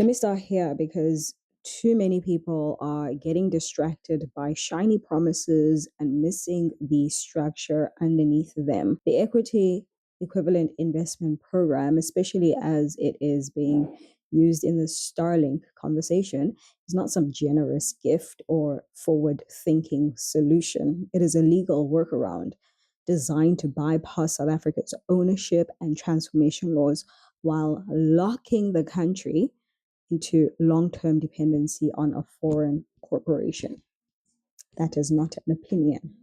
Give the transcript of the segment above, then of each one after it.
Let me start here because too many people are getting distracted by shiny promises and missing the structure underneath them. The equity equivalent investment program, especially as it is being used in the Starlink conversation, is not some generous gift or forward thinking solution. It is a legal workaround designed to bypass South Africa's ownership and transformation laws while locking the country into long term dependency on a foreign corporation. That is not an opinion.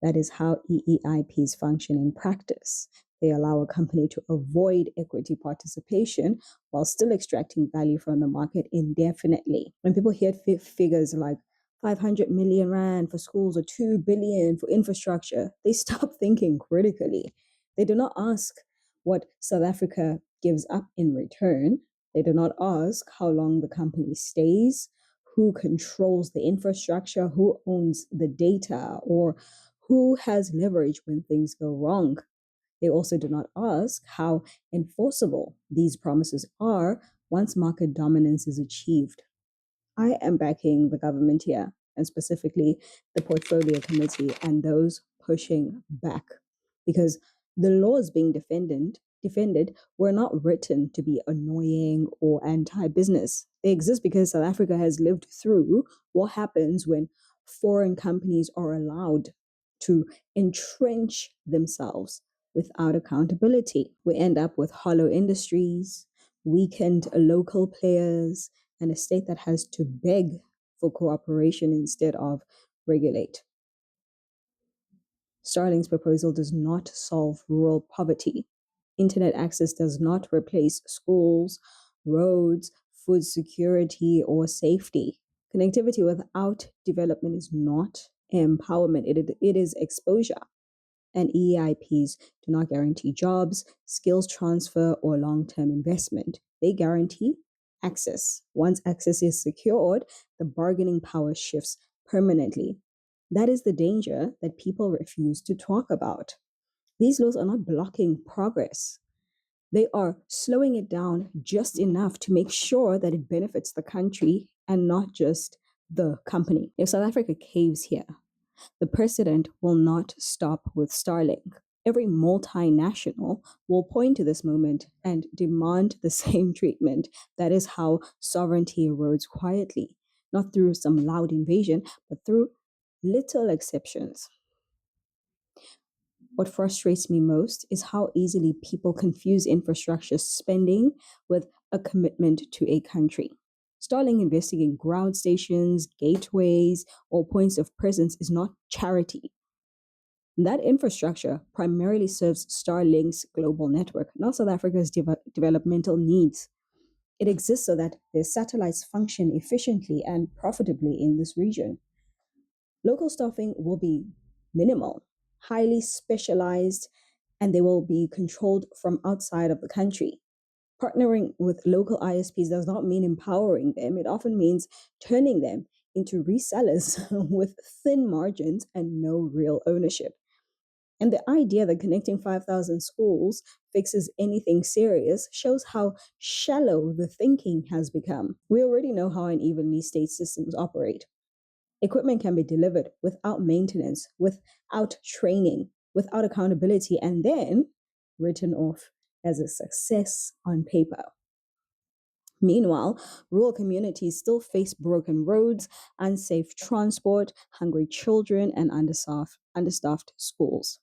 That is how EEIPs function in practice. They allow a company to avoid equity participation while still extracting value from the market indefinitely. When people hear figures like 500 million rand for schools or 2 billion for infrastructure, they stop thinking critically. They do not ask what South Africa gives up in return. They do not ask how long the company stays, who controls the infrastructure, who owns the data, or who has leverage when things go wrong. They also do not ask how enforceable these promises are once market dominance is achieved. I am backing the government here, and specifically the portfolio committee and those pushing back, because the laws being defended were not written to be annoying or anti-business. They exist because South Africa has lived through what happens when foreign companies are allowed to entrench themselves without accountability. We end up with hollow industries, weakened local players, and a state that has to beg for cooperation instead of regulate. Starlink's proposal does not solve rural poverty. Internet access does not replace schools, roads, food security, or safety. Connectivity without development is not empowerment, it is exposure. And EEIPs do not guarantee jobs, skills transfer, or long term investment. They guarantee access. Once access is secured, the bargaining power shifts permanently. That is the danger that people refuse to talk about. These laws are not blocking progress. They are slowing it down just enough to make sure that it benefits the country and not just the company. If South Africa caves here, the president will not stop with Starlink. Every multinational will point to this moment and demand the same treatment. That is how sovereignty erodes quietly, not through some loud invasion, but through little exceptions. What frustrates me most is how easily people confuse infrastructure spending with a commitment to a country. Starlink investing in ground stations, gateways, or points of presence is not charity. That infrastructure primarily serves Starlink's global network, not South Africa's developmental needs. It exists so that their satellites function efficiently and profitably in this region. Local staffing will be minimal, highly specialized, and they will be controlled from outside of the country. Partnering with local ISPs does not mean empowering them. It often means turning them into resellers with thin margins and no real ownership. And the idea that connecting 5,000 schools fixes anything serious shows how shallow the thinking has become. We already know how unevenly state systems operate. Equipment can be delivered without maintenance, without training, without accountability, and then written off as a success on paper. Meanwhile, rural communities still face broken roads, unsafe transport, hungry children, and understaffed schools.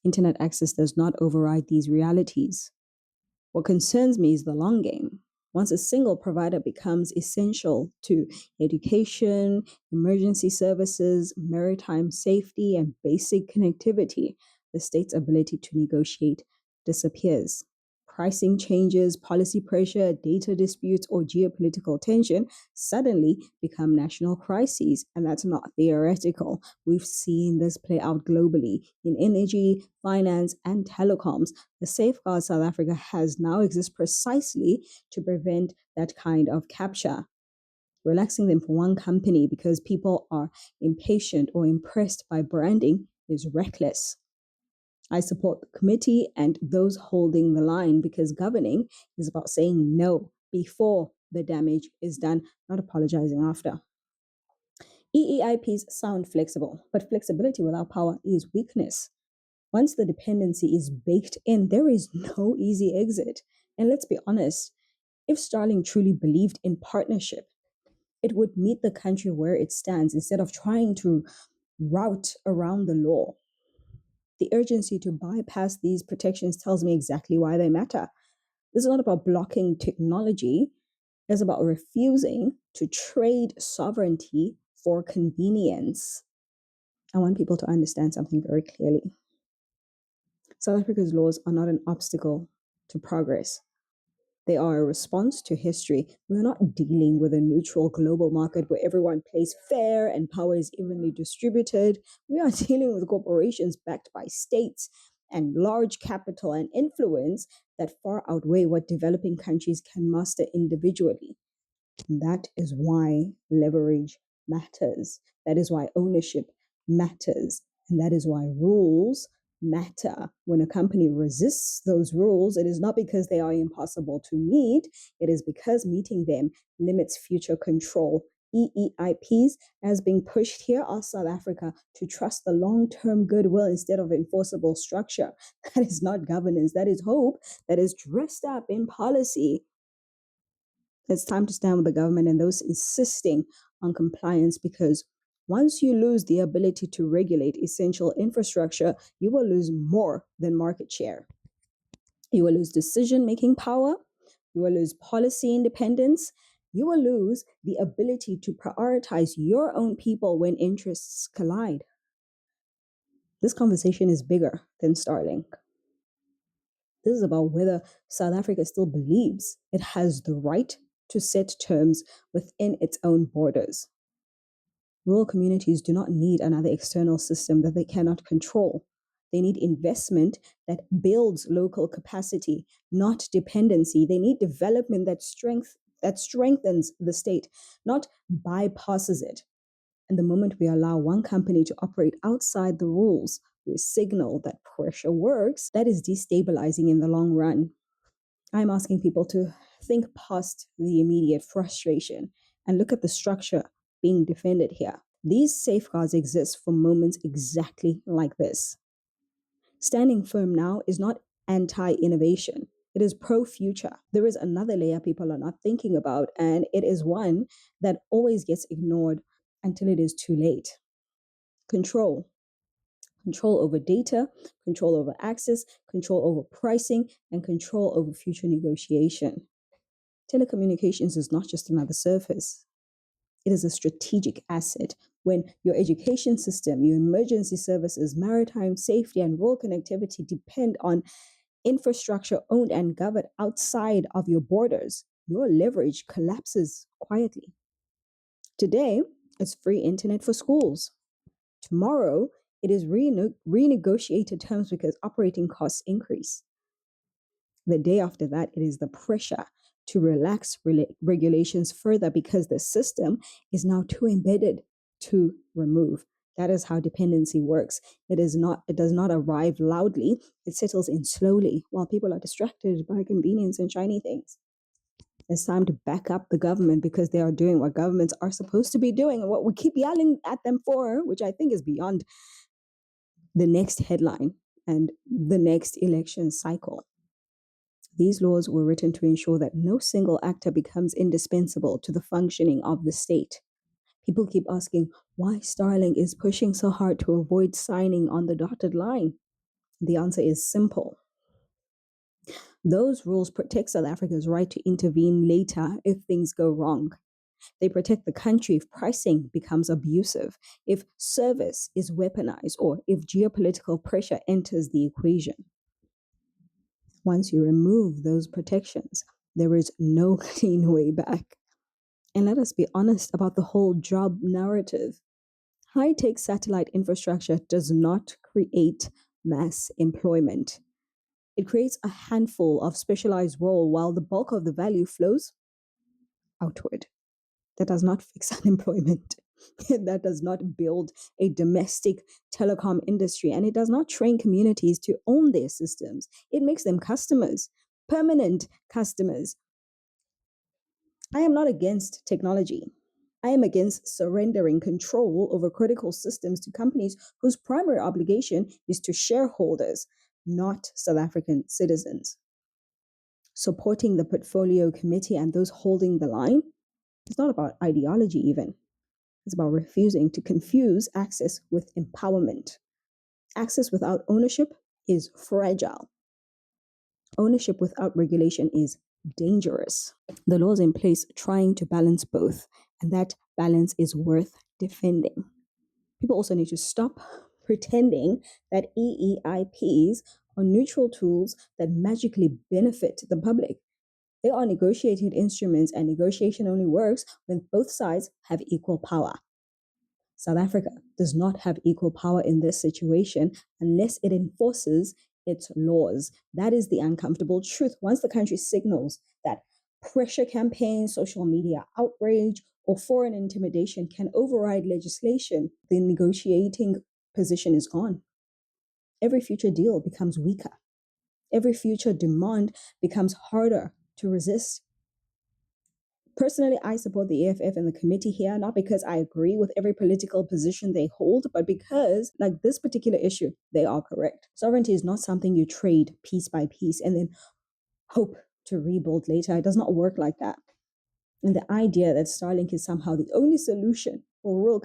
Internet access does not override these realities. What concerns me is the long game. Once a single provider becomes essential to education, emergency services, maritime safety, and basic connectivity, the state's ability to negotiate disappears. Pricing changes, policy pressure, data disputes, or geopolitical tension suddenly become national crises. And that's not theoretical. We've seen this play out globally in energy, finance, and telecoms. The safeguards South Africa has now exist precisely to prevent that kind of capture. Relaxing them for one company because people are impatient or impressed by branding is reckless. I support the committee and those holding the line because governing is about saying no, before the damage is done, not apologizing after. EEIPs sound flexible, but flexibility without power is weakness. Once the dependency is baked in, there is no easy exit. And let's be honest, if Starlink truly believed in partnership, it would meet the country where it stands instead of trying to route around the law. The urgency to bypass these protections tells me exactly why they matter. This is not about blocking technology, it's about refusing to trade sovereignty for convenience. I want people to understand something very clearly. South Africa's laws are not an obstacle to progress. They are a response to history. We're not dealing with a neutral global market where everyone plays fair and power is evenly distributed. We are dealing with corporations backed by states and large capital and influence that far outweigh what developing countries can master individually. That is why leverage matters. That is why ownership matters. And that is why rules matter. When a company resists those rules, it is not because they are impossible to meet, it is because meeting them limits future control. EEIPs, as being pushed here, are South Africa to trust the long term goodwill instead of enforceable structure. That is not governance, that is hope that is dressed up in policy. It's time to stand with the government and those insisting on compliance, because once you lose the ability to regulate essential infrastructure, you will lose more than market share. You will lose decision-making power. You will lose policy independence. You will lose the ability to prioritize your own people when interests collide. This conversation is bigger than Starlink. This is about whether South Africa still believes it has the right to set terms within its own borders. Rural communities do not need another external system that they cannot control. They need investment that builds local capacity, not dependency. They need development that strengthens the state, not bypasses it. And the moment we allow one company to operate outside the rules, we signal that pressure works, that is destabilizing in the long run. I'm asking people to think past the immediate frustration and look at the structure being defended here. These safeguards exist for moments exactly like this. Standing firm now is not anti-innovation. It is pro-future. There is another layer people are not thinking about, and it is one that always gets ignored until it is too late. Control. Control over data, control over access, control over pricing, and control over future negotiation. Telecommunications is not just another service. It is a strategic asset. When your education system, your emergency services, maritime safety, and rural connectivity depend on infrastructure owned and governed outside of your borders, your leverage collapses quietly. Today, it's free internet for schools. Tomorrow, it is renegotiated terms because operating costs increase. The day after that, it is the pressure to relax regulations further because the system is now too embedded to remove. That is how dependency works. It does not arrive loudly, it settles in slowly while people are distracted by convenience and shiny things. It's time to back up the government because they are doing what governments are supposed to be doing and what we keep yelling at them for, which I think is beyond the next headline and the next election cycle. These laws were written to ensure that no single actor becomes indispensable to the functioning of the state. People keep asking why Starlink is pushing so hard to avoid signing on the dotted line. The answer is simple. Those rules protect South Africa's right to intervene later if things go wrong. They protect the country if pricing becomes abusive, if service is weaponized, or if geopolitical pressure enters the equation. Once you remove those protections, there is no clean way back. And let us be honest about the whole job narrative. High-tech satellite infrastructure does not create mass employment. It creates a handful of specialized roles while the bulk of the value flows outward. That does not fix unemployment. That does not build a domestic telecom industry, and it does not train communities to own their systems. It makes them customers, permanent customers. I am not against technology. I am against surrendering control over critical systems to companies whose primary obligation is to shareholders, not South African citizens. Supporting the portfolio committee and those holding the line is not about ideology, even. It's about refusing to confuse access with empowerment. Access without ownership is fragile. Ownership without regulation is dangerous. The laws in place trying to balance both, and that balance is worth defending. People also need to stop pretending that EEIPs are neutral tools that magically benefit the public. They are negotiated instruments, and negotiation only works when both sides have equal power. South Africa does not have equal power in this situation unless it enforces its laws. That is the uncomfortable truth. Once the country signals that pressure campaigns, social media outrage, or foreign intimidation can override legislation, the negotiating position is gone. Every future deal becomes weaker. Every future demand becomes harder to resist. Personally, I support the EFF and the committee here, not because I agree with every political position they hold, but because, like this particular issue, they are correct. Sovereignty is not something you trade piece by piece and then hope to rebuild later. It does not work like that. And the idea that Starlink is somehow the only solution for rural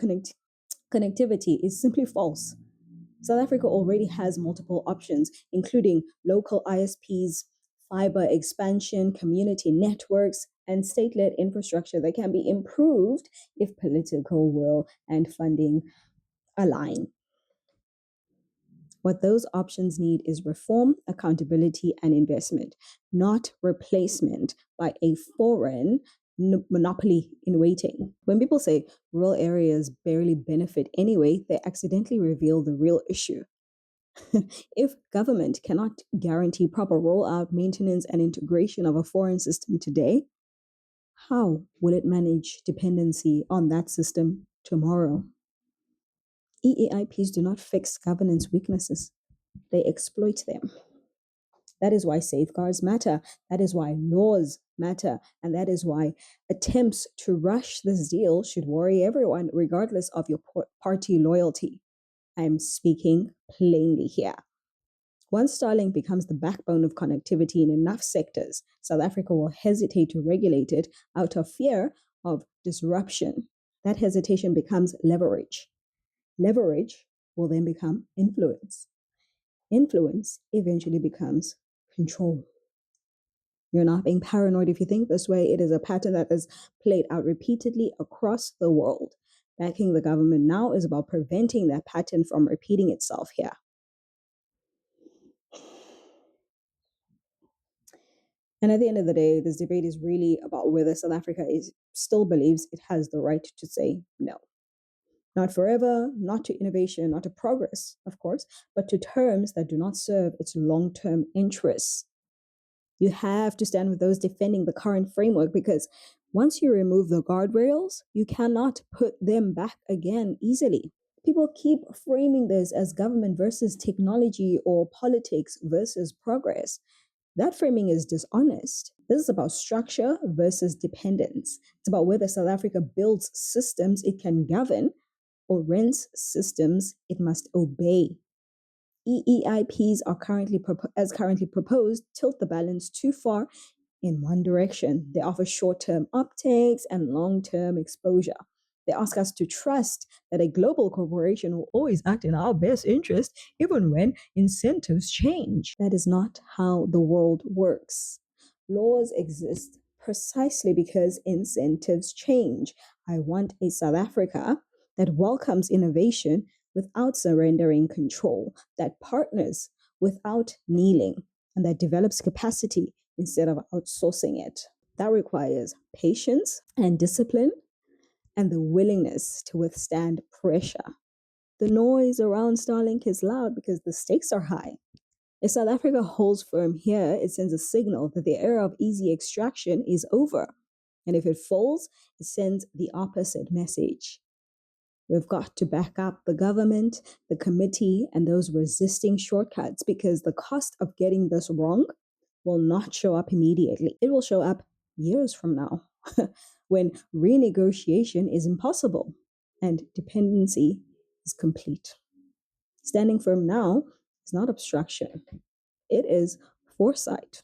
connectivity is simply false. South Africa already has multiple options, including local ISPs, fiber expansion, community networks, and state led infrastructure that can be improved if political will and funding align. What those options need is reform, accountability, and investment, not replacement by a foreign monopoly in waiting. When people say rural areas barely benefit anyway, they accidentally reveal the real issue. If government cannot guarantee proper rollout, maintenance, and integration of a foreign system today, how will it manage dependency on that system tomorrow? EEIPs do not fix governance weaknesses, they exploit them. That is why safeguards matter. That is why laws matter. And that is why attempts to rush this deal should worry everyone, regardless of your party loyalty. I'm speaking plainly here. Once Starlink becomes the backbone of connectivity in enough sectors, South Africa will hesitate to regulate it out of fear of disruption. That hesitation becomes leverage. Leverage will then become influence. Influence eventually becomes control. You're not being paranoid if you think this way. It is a pattern that is played out repeatedly across the world. Backing the government now is about preventing that pattern from repeating itself here. And at the end of the day, this debate is really about whether South Africa still believes it has the right to say no. Not forever, not to innovation, not to progress, of course, but to terms that do not serve its long-term interests. You have to stand with those defending the current framework, because once you remove the guardrails, you cannot put them back again easily. People keep framing this as government versus technology or politics versus progress. That framing is dishonest. This is about structure versus dependence. It's about whether South Africa builds systems it can govern or rents systems it must obey. EEIPs are currently proposed tilt the balance too far in one direction. They offer short-term uptakes and long-term exposure. They ask us to trust that a global corporation will always act in our best interest, even when incentives change. That is not how the world works. Laws exist precisely because incentives change. I want a South Africa that welcomes innovation without surrendering control, that partners without kneeling, and that develops capacity instead of outsourcing it. That requires patience and discipline and the willingness to withstand pressure. The noise around Starlink is loud because the stakes are high. If South Africa holds firm here, it sends a signal that the era of easy extraction is over. And if it falls, it sends the opposite message. We've got to back up the government, the committee, and those resisting shortcuts, because the cost of getting this wrong will not show up immediately. It will show up years from now. when renegotiation is impossible and dependency is complete. Standing firm now is not obstruction, it is foresight.